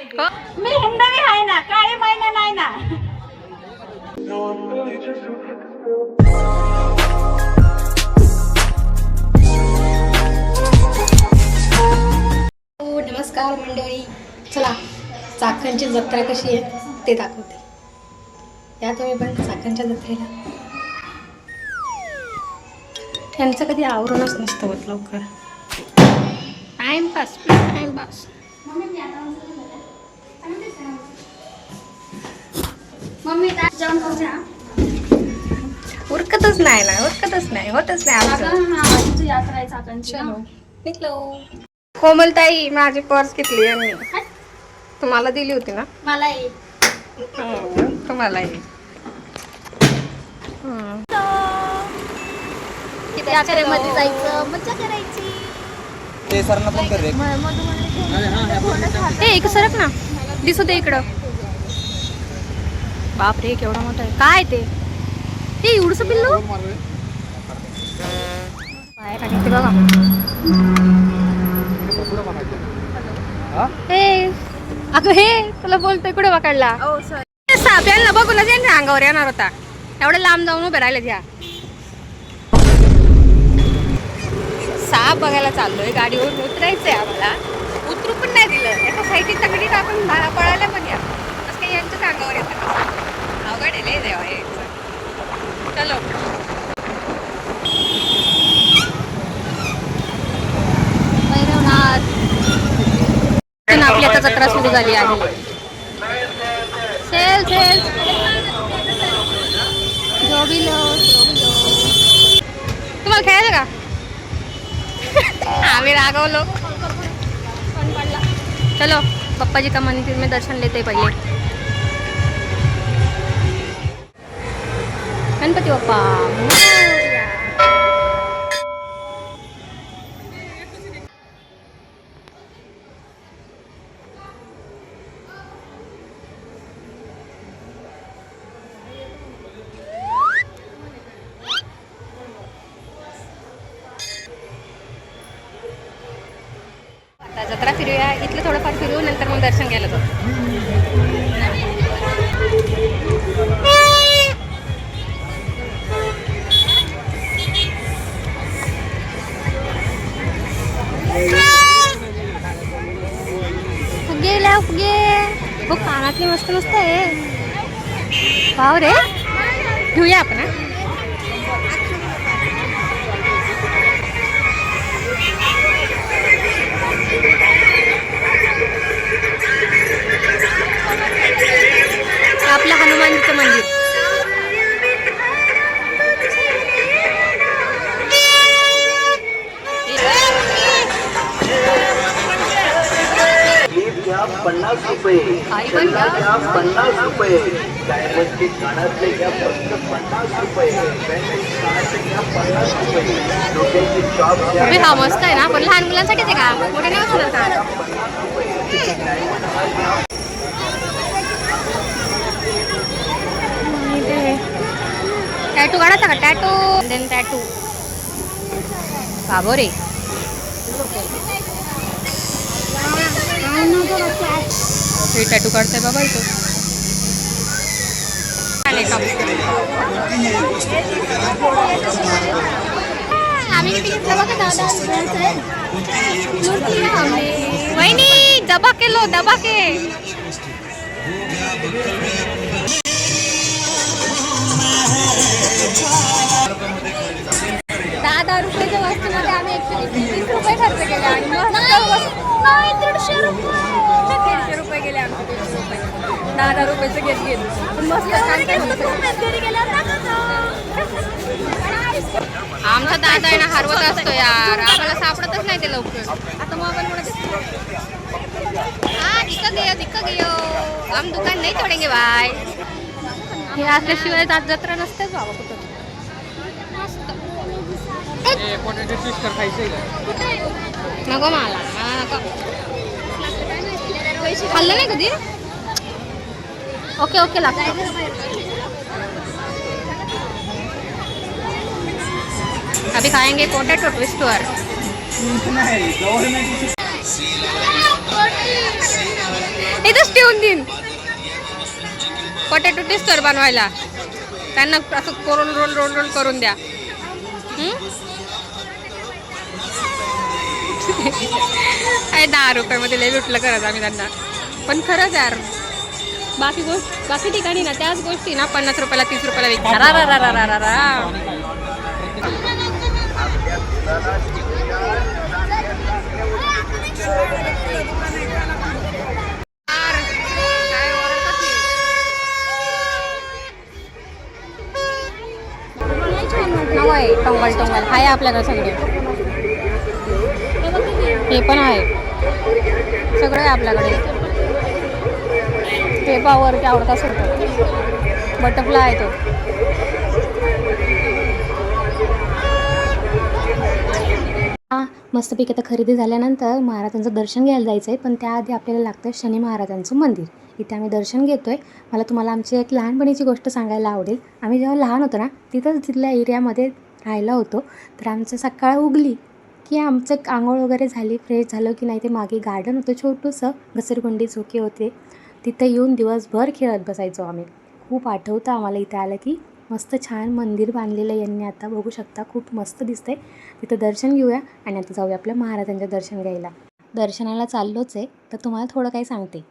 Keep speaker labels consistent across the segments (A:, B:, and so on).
A: मी हिंदवी आहे ना, काळी महिना नाही ना.
B: नमस्कार मंडळी, चला चाकणची जत्रा कशी आहे ते दाखवते. या तुम्ही पण चाकणच्या जत्रेला. त्यांचं कधी आवरूनच नसतं होत लवकर. Timepass timepass.
A: मम्मी जाऊन करूया.
B: उरकतच नाही ना, उरकतच नाही, होतच नाही आमचं.
A: यात्रा आहे चाकणची.
B: निघलो. कोमलताई, माझी पर्स घेतली यांनी. तुम्हाला दिली होती ना?
A: मला
B: तुम्हालाही.
A: यात्रेमध्ये जायचं, मज्जा करायची.
C: ते सरना फोन कर रे.
B: हे एक सरक ना, दिसू दे इकडं. बापरे, केवढा मोठा आहे. काय ते एवढंसं पिल्लू बाहेर आणि ते बघा. हे अगं, हे तुला बोलतोय कुठे पकडला? साप्यांना बघूनच यांच्या अंगावर येणार होता. एवढे लांब जाऊन उभे राहिले. द्या साप बघायला चाललोय. गाडीवरून उतरायचंय आम्हाला. उतरू पण नाही दिलं. एका साईडची तगडी टाकून पळायला पण या. असं काही यांच्याच अंगावर येतं. अवघड आहे लय देवा यायचं. चलो भैरवनाथ. आपली आता जत्रा सुरू झाली आहे. सेल सेल तुम्हाला खेळायचं का? आम्ही रागवलो. चलो पप्पाजी का मंदिर में दर्शन लेते पहिले. गणपती बाप्पा. जत्रा फिरूया. इथलं थोडंफार फिरू, नंतर मग दर्शन घ्यायला जाऊ. फुगे हो, कानातली मस्त मस्त आहे. वाव रे, घेऊया आपण. आपलं हनुमानजीचं मंदिर.
D: घ्या 50 रुपये, 50 रुपये, डायमंडचे कानातले घ्या फक्त 50 रुपये, कानातले घ्या 50 रुपये, डोक्याची शॉप घ्या.
B: हा मस्त आहे ना, पण लहान मुलांसाठीच आहे का? मोठे नाही असणार का? टॅटू काढायचा का? टॅटू बाबो रे. हे टॅटू काढताय बाबा इथं. वहिनी दबा के लो, दबा के. 10 रुपयाच्या वस्तूमध्ये आम्ही 120 रुपये खर्च केले. आणि 150 रुपये गेले आमचे. 10 रुपयाचं घेत पण मस्त. आमचा दादा आहे ना, हरवत असतो यार. आम्हाला सापडतच नाही ते लवकर. आता मोबाईल दिक्क गयो. हम दुकान नाही छोडेंगे भाई. हे असल्याशिवाय जत्रा नसतेच बाबा कुठं. नको मला, खाल्लं नाही कधी. ओके लागतं. अभी खाएंगे पोटैटो ट्विस्टर. इथंच ठेवून देईन पोटॅटो टेस्टर बनवायला. त्यांना असं रोल रोल रोल रोल करून द्या. 10 रुपयामध्ये लय लुटलं करत आम्ही त्यांना. पण खरंच यार बाकी ठिकाणी ना त्याच गोष्टी ना 50 रुपयाला 30 रुपयाला विकतात. टोंगल टोंगल आहे आपल्याकडे सगळे. हे पण आहे सगळं आहे आपल्याकडे. ते पावरती आवडत असेल तर बटरफ्लाय आहे तो. मस्तपैकी आता खरेदी झाल्यानंतर महाराजांचं दर्शन घ्यायला जायचं आहे. पण त्याआधी आपल्याला लागतं शनी महाराजांचं मंदिर. इथे आम्ही दर्शन घेतो आहे. मला तुम्हाला आमची एक लहानपणीची गोष्ट सांगायला आवडेल. आम्ही जेव्हा लहान होतो ना तिथंच तिथल्या एरियामध्ये राहायला होतो. तर आमचं सकाळ उगली की आमचं आंघोळ वगैरे झाली, फ्रेश झालं की नाही ते मागे गार्डन होतं छोटंसं, घसरगुंडी झोके होते. तिथं येऊन दिवसभर खेळत बसायचो आम्ही. खूप आठवतं आम्हाला इथे आलं की. मस्त छान मंदिर बांधलेलं आहे यांनी, आता बघू शकता खूप मस्त दिसतंय. तिथं दर्शन घेऊया आणि आता जाऊया आपल्या महाराजांचं दर्शन घ्यायला. दर्शनाला चाललोच आहे तर तुम्हाला थोडं काही सांगते.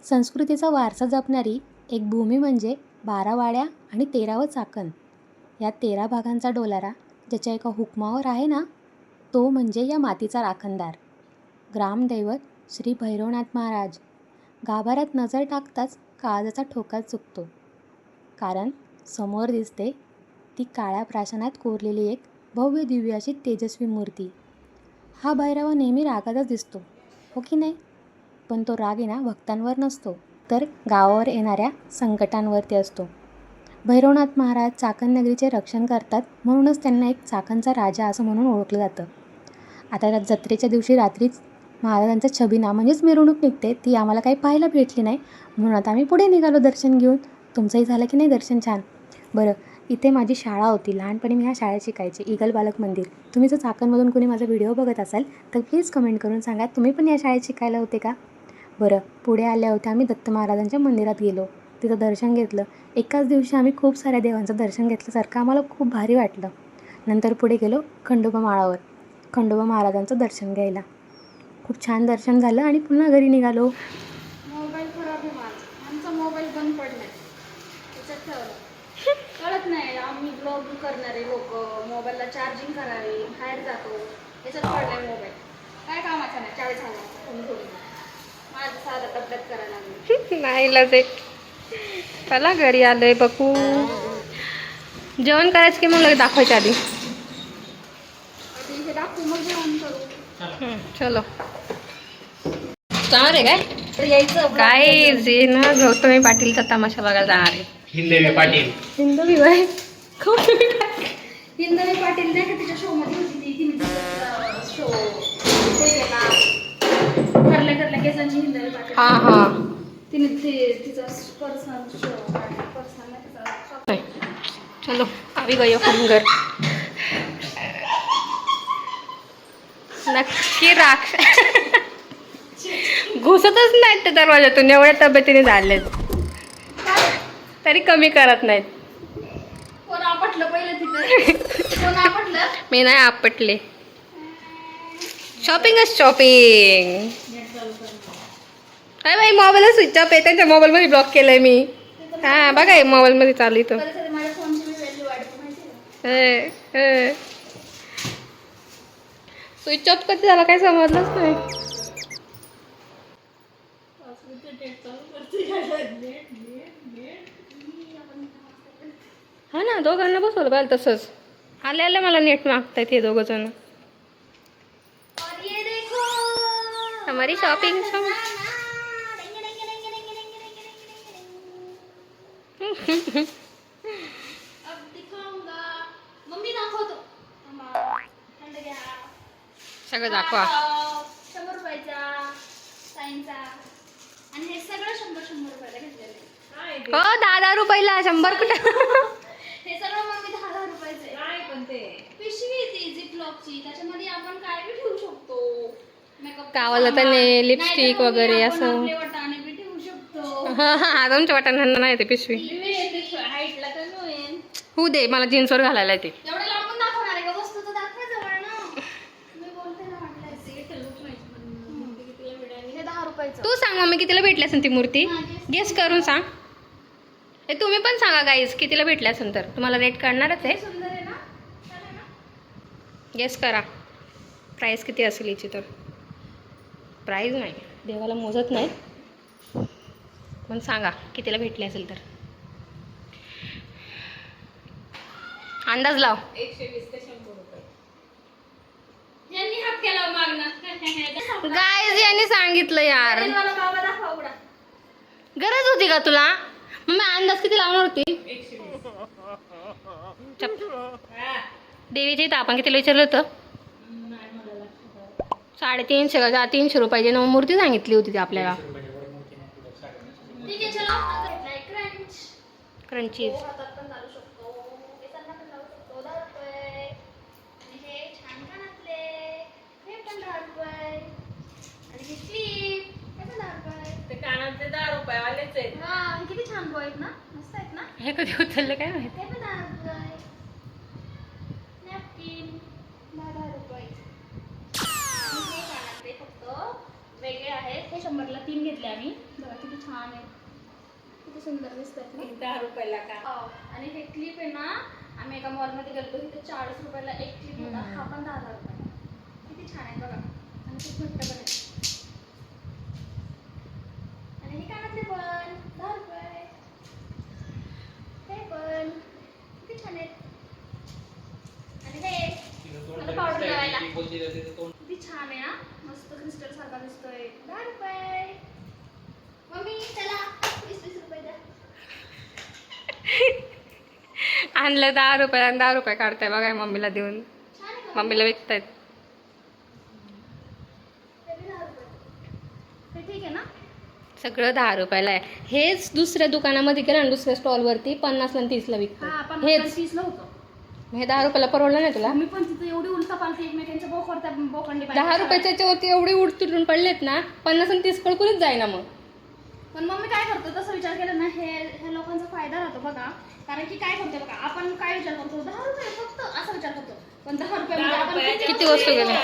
B: संस्कृतीचा वारसा जपणारी एक भूमी म्हणजे 12 वाड्या आणि 13वं चाकण. या 13 भागांचा डोलारा ज्याच्या एका हुकमावर आहे ना तो म्हणजे या मातीचा राखणदार ग्रामदैवत श्री भैरवनाथ महाराज. गाभाऱ्यात नजर टाकताच काळजाचा ठोका चुकतो, कारण समोर दिसते ती काळ्या प्राशनात कोरलेली एक भव्य दिव्य अशी तेजस्वी मूर्ती. हा भैरव नेहमी रागातच दिसतो, हो की नाही? पण तो राग आहे ना भक्तांवर नसतो, तर गावावर येणाऱ्या संकटांवरती असतो. भैरवनाथ महाराज चाकण नगरीचे रक्षण करतात, म्हणूनच त्यांना एक चाकणचा राजा असं म्हणून ओळखलं जातं. आता जत्रेच्या दिवशी रात्रीच महाराजांचं छबिना म्हणजेच मिरवणूक निघते, ती आम्हाला काही पाहायला भेटली नाही, म्हणून आता आम्ही पुढे निघालो दर्शन घेऊन. तुमचंही झालं की नाही दर्शन छान? बरं, इथे माझी शाळा होती, लहानपणी मी ह्या शाळेत शिकायचे, ईगल बालक मंदिर. तुम्ही जर चाकणमधून कोणी माझा व्हिडिओ बघत असाल तर प्लीज कमेंट करून सांगा तुम्ही पण या शाळेत शिकायला होते का? बरं, पुढे आल्या होत्या आम्ही दत्त महाराजांच्या मंदिरात गेलो, तिथं दर्शन घेतलं. एकाच दिवशी आम्ही खूप साऱ्या देवांचं दर्शन घेतल्यासारखं आम्हाला खूप भारी वाटलं. नंतर पुढे गेलो खंडोबा माळावर, खंडोबा महाराजांचं दर्शन घ्यायला. खूप छान दर्शन झालं आणि पुन्हा घरी निघालो.
A: मोबाईल खराब आहे माझा, आमचा मोबाईल बंद पडलाय, त्याच्यात ठेवलं. कळत नाही, आम्ही ब्लॉग करणारे लोक मोबाईलला चार्जिंग करावे, बाहेर जातो, त्याच्यात पडलाय मोबाईल. काय कामाचा नाही, 40 हजार माझं साधं तब्येत करायला लागली.
B: नाही लजे चला घरी आलोय बघू. जेवण करायचं की मग लगेच दाखवायच्या आधी
A: हे दाखवू मग जेवण करू.
B: चलो जाणार आहे काय
A: यायचं
B: काय जे ना गौतमी पाटीलचा तमाशा बघायला जाणार आहे.
C: हिंदवी पाटील
B: हिंदवी बाय
A: हिंदवी पाटील नाही का तिच्या शो मध्ये होती ती, तिने शो ते केला ठरल्या केसांची हिंदवी पाटील.
B: हा हा
A: तिने तिचा पर्सनल शो पर्सनल नाही तिचा.
B: चलो आम्ही गयो हम घर. नक्की राख घुसतच नाहीत ते दरवाजातून, एवढ्या तब्येतीने झालेत तरी कमी करत नाहीत.
A: कोण आपटलं पहिलं तिथं? कोण आपटलं?
B: मी नाही आपटले. शॉपिंगच शॉपिंग. काय बाई मोबाईल स्विच ऑफ आहे, त्यांच्या मोबाईलमध्ये ब्लॉक केलंय मी. हा बघा मोबाईलमध्ये चालू इथं.
A: कधी कधी माझ्या फोनची व्हॅल्यू वाढते माहिती आहे.
B: स्विच ऑफ कधी झाला काय समजलंच नाही. हा ना, दोघांना बसवलं पाहिजे तसंच. आले आले मला नेट मागतायत हे दोघं जण.
A: और ये देखो
B: हमारी शॉपिंग
A: अब दिखाऊंगा. मम्मी दाखवतो. थंड घ्या.
B: सगळं दाखवा.
A: 100 रुपयाचा साईनचा आणि हे सगळं 100 रुपयाला घेतलेलं आहे.
B: हो 10 रुपयाला 100 कुठं?
A: हे सगळं मम्मी 10 रुपयाचं आहे. काय पण ते पिशवी ती झिपलॉकची, त्याच्यामध्ये आपण काय बी ठेवू शकतो. मेकअप
B: कावाला तर लिपस्टिक वगैरे असं.
A: वाटाणे बी ठेवू
B: तुमच्या वाटाण्यांना नाही ते पिशवी
A: हाईटला कमी होईल.
B: होऊ दे मला जीन्सवर घालायला ते
A: एवढं लांबून दाखवणार आहे का? वस्तू तर दाखवा जवळ ना. मी बोलते ना म्हटलं हे 10 रुपयाचं.
B: तू सांग मम्मी कितीला भेटली असेल ती मूर्ती गेस करून सांग. हे तुम्ही पण सांगा गाईज कितीला भेटली असेल तर तुम्हाला रेट कळणारच आहे.
A: सुंदर आहे ना? छान आहे ना?
B: गेस करा प्राईस किती असेल याची तर. प्राईज नाही देवाला मोजत नाही पण सांगा कितीला भेटली असेल तर अंदाज लाव.
A: 120 ते 100 रुपये. यांनी हात केला मागणं.
B: गाईज यांनी सांगितलं यार.
A: मला बाबा दाखवा उघडा.
B: गरज होती का तुला मम्मी अंदाज किती लावणार होती. देवीच्या इथं आपण कितीला विचारलं होतं 350 का 300 रुपयाची ना मूर्ती सांगितली होती ती आपल्याला.
A: ठीक आहे चला आता भेटलाय क्रंच.
B: क्रंचीज
A: हातात पण घालू शकतो. केसांना पण लावू शकतो. 10 रुपये. आणि हे छान कानातले हे पण 10 रुपये. आणि हे क्लिप हे पण 10 रुपये.
E: ते कानातले 10 रुपयावालेच आहेत.
A: हा हे किती छान आहेत ना. मस्त आहेत ना.
B: हे कधी उचललं काय माहिती.
A: हे पण 10 रुपये. नॅपकिन 10 रुपये. आणि हे कानातले फक्त वेगळे आहेत. हे 100 ला 3 घेतले आम्ही. बघा किती छान आहेत. किती सुंदर दिसतात ना.
E: 10 रुपयाला का?
A: आणि हे क्लिप आहे ना आम्ही एका मॉलमध्ये गेलो तिथे 40 रुपयाला एक क्लिप होता. हा पण 10 रुपये. किती छान आहे बघा. आणि खूप घट्ट पण आहे. आणि हे कानातले पण 10 रुपये. हे पण किती छान आहेत. आणि हे मला पावडर लावायला किती छान आहे ना. मस्त क्रिस्टल सारखा दिसतोय. 10 रुपये. मम्मी चला 20 रुपये द्या.
B: आणलं 10 रुपये आणि 10 रुपये काढताय बघा मम्मीला देऊन.
A: छान आहे का?
B: मम्मीला विकतायत.
A: ते बी 10 रुपये. हे ठीक आहे ना.
B: सगळं 10 रुपयाला आहे. हेच दुसऱ्या दुकानामध्ये गेलं आणि दुसऱ्या स्टॉलवरती 50 आणि 30 ला
A: हा
B: विकतात.
A: आपण
B: हेच
A: 30 ला होतो.
B: हे 10 रुपयाला परवडलं नाही तुला.
A: मी पण तिथे एवढी उलटा पालती एकमेकांच्या बोखंडी
B: 10 रुपयाच्या याच्यावरती एवढी उडतुटून पडलेत ना 50 आणि 30 कळकुलीच जाईना मग.
A: पण मग मी काय करतो तसं विचार केला ना हे लोकांचा फायदा राहतो बघा. कारण की काय करतो बघा आपण काय विचार करतो 10 रुपये फक्त असा विचार करतो. पण 10 रुपयामध्ये आपण
B: किती वस्तू गेल्या.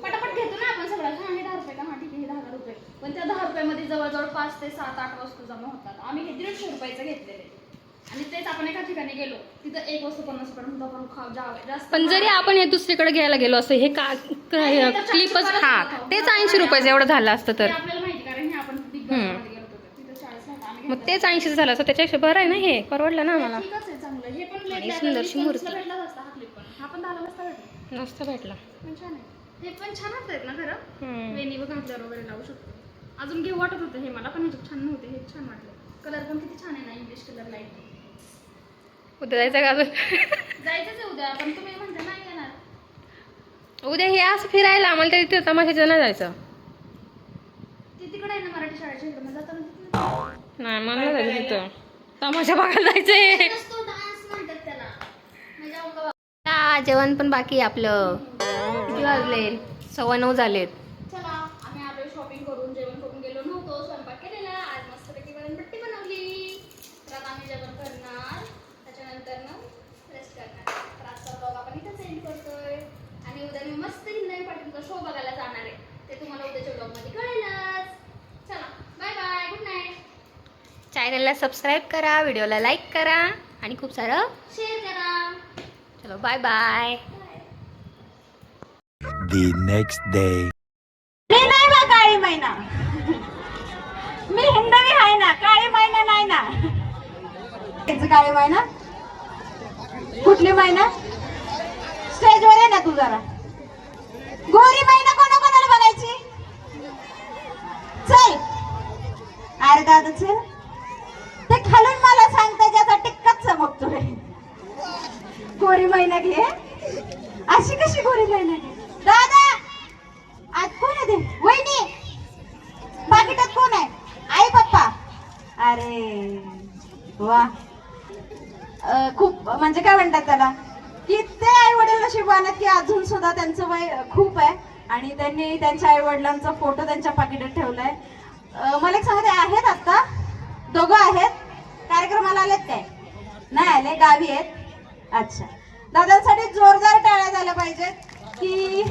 A: पटापट घेतो ना आपण सगळं. हा हे 10 रुपये का. हा ठीक आहे हे 10 रुपये. पण त्या 10 रुपयामध्ये जवळजवळ 5 ते 7-8 वस्तू जमा होतात. आम्ही हे 150 रुपयाचं घेतलेले आणि तेच आपण एका ठिकाणी गेलो तिथं एक वस्तू 50 पर्यंत आपण जास्त.
B: पण जरी आपण हे दुसरीकडे घ्यायला गेलो असं हे क्लिपच हा तेच 80 रुपयाचं एवढं झालं असतं तर.
A: हे आपल्याला माहिती कारण हे आपण बिग बाजारमध्ये गेलो होतो तिथं 40 ला आम्ही
B: मग तेच 80 झालं असं त्याच्यापेक्षा बरं आहे ना. हे परवडलं ना आम्हाला.
A: ठीकच आहे चांगलं. हे पण
B: आणि
A: भेटलं
B: सुंदरशी मूर्ती.
A: भेटलाच असता हा क्लिप पण. हा पण 10 ला नसता भेटला.
B: मस्त भेटला.
A: पण छान आहे. हे पण छान आहेत ना खरं.
B: हम्म.
A: वेणी घातल्यावर वगैरे लावू शकतो. अजून घेऊ वाटत होतं हे मला पण हे छान नव्हते. हे छान वाटलं. कलर पण किती छान आहे ना. English colour light.
B: उद्या जायचं का अजून.
A: जायचंच आहे उद्या पण तुम्ही म्हणता नाही येणार.
B: उद्या हे असं फिरायला आम्हाला तिथे तमाशाचं नाही जायचं.
A: ती तिकडे आहे ना मराठी शाळेच्या इकडे मग जाताना तिथे
B: नाही मला नाही जायचं तिथं. तमाशा बघायला जायचंय.
A: नसतो डान्स म्हणतात त्याला. म्हणजे अवघं
B: जेवण पण बाकी आहे आपलं. किती वाजले 9:15 झालेत.
A: चला आम्ही आलोय शॉपिंग करून. जेवण करून गेलो नव्हतो. स्वयंपाक केलेला. आज मस्तपैकी वरणपट्टी बनवली. तर आता आम्ही जेवण करणार. त्याच्यानंतर ना रेस्ट करणार. तर आजचा ब्लॉग आपण इथेच एंड करतोय. आणि उद्या मी मस्त हिंदाई पाटीलचा शो बघायला जाणार आहे. ते तुम्हाला उद्याच्या ब्लॉगमध्ये कळेलच. चला बाय बाय. Good night.
B: चॅनलला सबस्क्राईब करा, व्हिडिओला लाईक करा आणि खूप सारं
A: शेअर करा.
B: चलो bye bye.
F: The next day.
G: मी नाही बा काळी मैना. मी हिंदवी आहे ना. काळी मैना नाही ना. काळी मैना कुठली मैना. स्टेजवर आहे ना तू जरा. गोरी मैना कोणाकोणाला बघायची. चल अरे दादा चल. ते खालून मला सांगते ज्याचा टिक्काच चमकतोय. गोरी मैना घे. अशी कशी गोरी मैना घे. दादा आज कोण आहे ते. वहिनी पाकिटात कोण आहे. आई पप्पा. अरे वा. खूप म्हणजे काय म्हणतात त्याला की ते आई वडील नशिबान की अजून सुद्धा त्यांचं वय खूप आहे आणि त्यांनी त्यांच्या आई वडिलांचा फोटो त्यांच्या पाकिटात ठेवलाय. मला एक सांगते आहेत आता गावी आहेत. अच्छा, दादांसाठी जोरदार टाळ्या झाल्या पाहिजेत की